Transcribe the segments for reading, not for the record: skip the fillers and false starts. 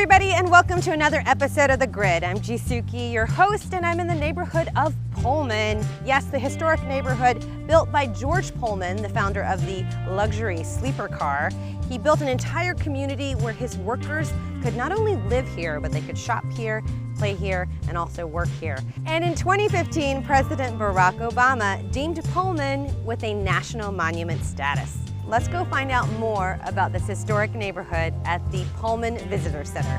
everybody, and welcome to another episode of The Grid. I'm Ji Suk Yi, your host, and I'm in the neighborhood of Pullman. Yes, the historic neighborhood built by George Pullman, the founder of the luxury sleeper car. He built an entire community where his workers could not only live here, but they could shop here, play here, and also work here. And in 2015, President Barack Obama deemed Pullman with a national monument status. Let's go find out more about this historic neighborhood at the Pullman Visitor Center.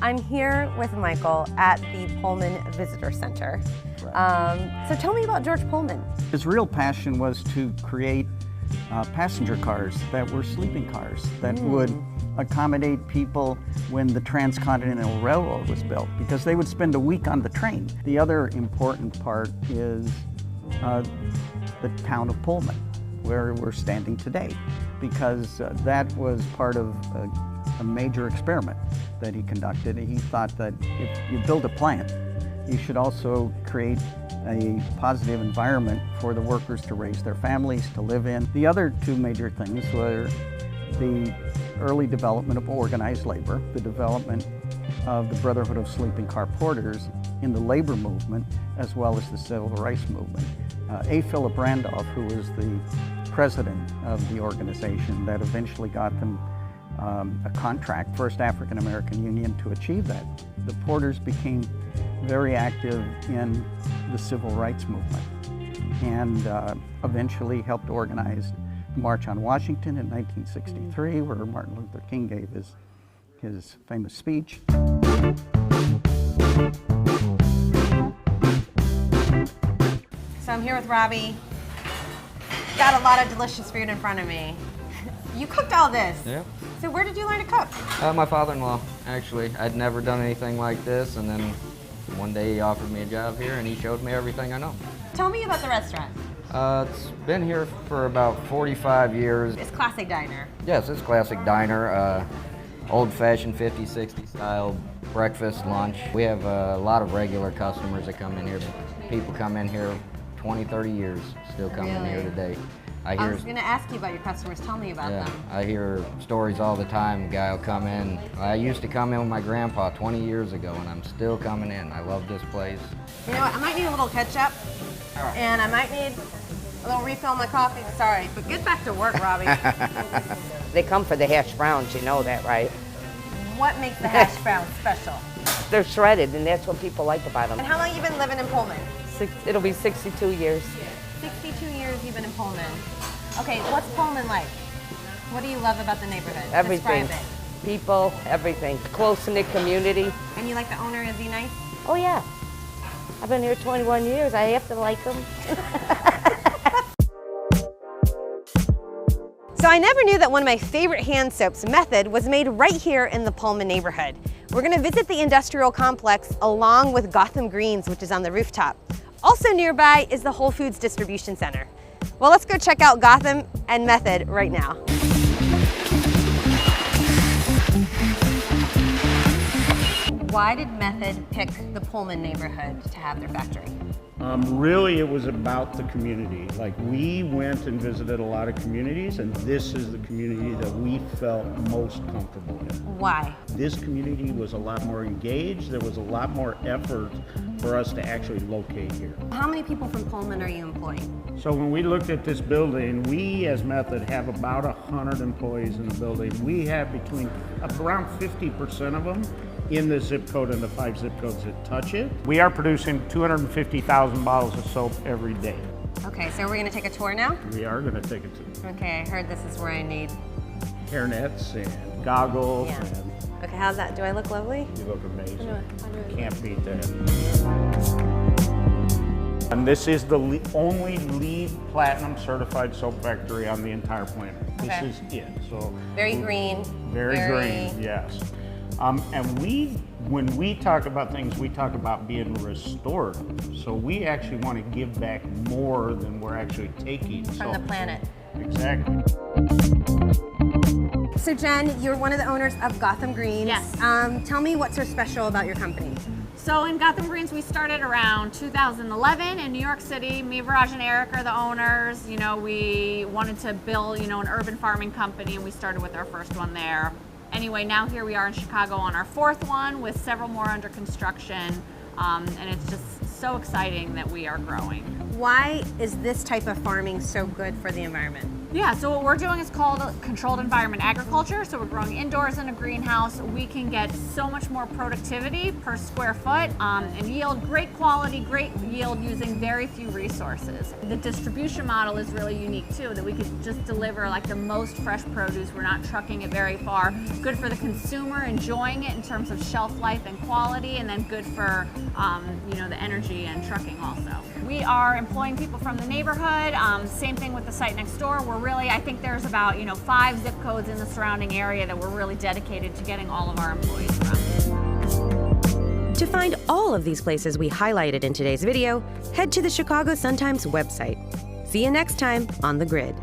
I'm here with Michael at the Pullman Visitor Center. So tell me about George Pullman. His real passion was to create passenger cars that were sleeping cars that would accommodate people when the Transcontinental Railroad was built, because they would spend a week on the train. The other important part is the town of Pullman, where we're standing today, because that was part of a major experiment that he conducted. He thought that if you build a plant, you should also create a positive environment for the workers to raise their families, to live in. The other two major things were the early development of organized labor, the development of the Brotherhood of Sleeping Car Porters in the labor movement, as well as the civil rights movement. A. Philip Randolph, who was the president of the organization that eventually got them a contract, first African American union to achieve that. The Porters became very active in the civil rights movement and eventually helped organize the March on Washington in 1963, where Martin Luther King gave his famous speech. So I'm here with Robbie. Got a lot of delicious food in front of me. You cooked all this? Yeah. So where did you learn to cook? My father-in-law, actually. I'd never done anything like this, and then one day he offered me a job here, and he showed me everything I know. Tell me about the restaurant. It's been here for about 45 years. It's classic diner. Yes, it's classic diner, old-fashioned 50s, 60s style breakfast, lunch. We have a lot of regular customers that come in here. People come in here 20, 30 years, still coming in here today. I was going to ask you about your customers. Tell me about them. I hear stories all the time. A guy will come in. I used to come in with my grandpa 20 years ago, and I'm still coming in. I love this place. You know what? I might need a little ketchup, and I might need a little refill on my coffee. Sorry, but get back to work, Robbie. They come for the hash browns, you know that, right? What makes the hash browns special? They're shredded, and that's what people like about them. And how long you been living in Pullman? It'll be 62 years. 62 years you've been in Pullman. Okay, what's Pullman like? What do you love about the neighborhood? Everything. Describe it. People, everything. Close-knit community. And you like the owner? Is he nice? Oh, yeah. I've been here 21 years. I have to like him. So I never knew that one of my favorite hand soaps, Method, was made right here in the Pullman neighborhood. We're going to visit the industrial complex along with Gotham Greens, which is on the rooftop. Also nearby is the Whole Foods Distribution Center. Well, let's go check out Gotham and Method right now. Why did Method pick the Pullman neighborhood to have their factory? Really, it was about the community. Like, we went and visited a lot of communities, and this is the community that we felt most comfortable in. Why? This community was a lot more engaged. There was a lot more effort for us to actually locate here. How many people from Pullman are you employing? So when we looked at this building, we as Method have about 100 employees in the building. We have between around 50% of them in the zip code and the 5 zip codes that touch it. We are producing 250,000 bottles of soap every day. Okay, so we're gonna take a tour now? We are gonna take it to Okay, I heard this is where I need. hairnets and goggles. Yeah. And Okay, how's that? Do I look lovely? you look amazing. I Can't beat that. And this is the only LEED Platinum certified soap factory on the entire planet. Okay. This is it. So Very green. very green, yes. And when we talk about things, we talk about being restorative. So we actually want to give back more than we're actually taking. From the planet. Exactly. So Jen, you're one of the owners of Gotham Greens. Yes. Tell me what's so special about your company. So in Gotham Greens, we started around 2011 in New York City. Me, Viraj, and Eric are the owners. You know, we wanted to build, you know, an urban farming company, and we started with our first one there. Anyway, now here we are in Chicago on our fourth one with several more under construction. And it's just so exciting that we are growing. Why is this type of farming so good for the environment? Yeah, so what we're doing is called controlled environment agriculture. So we're growing indoors in a greenhouse. We can get so much more productivity per square foot and yield great quality, great yield using very few resources. The distribution model is really unique too, that we could just deliver like the most fresh produce. We're not trucking it very far. Good for the consumer, enjoying it in terms of shelf life and quality, and then good for you know, the energy and trucking also. We are employing people from the neighborhood. Same thing with the site next door. We're really, I think there's about, you know, 5 zip codes in the surrounding area that we're really dedicated to getting all of our employees from. To find all of these places we highlighted in today's video, head to the Chicago Sun-Times website. See you next time on The Grid.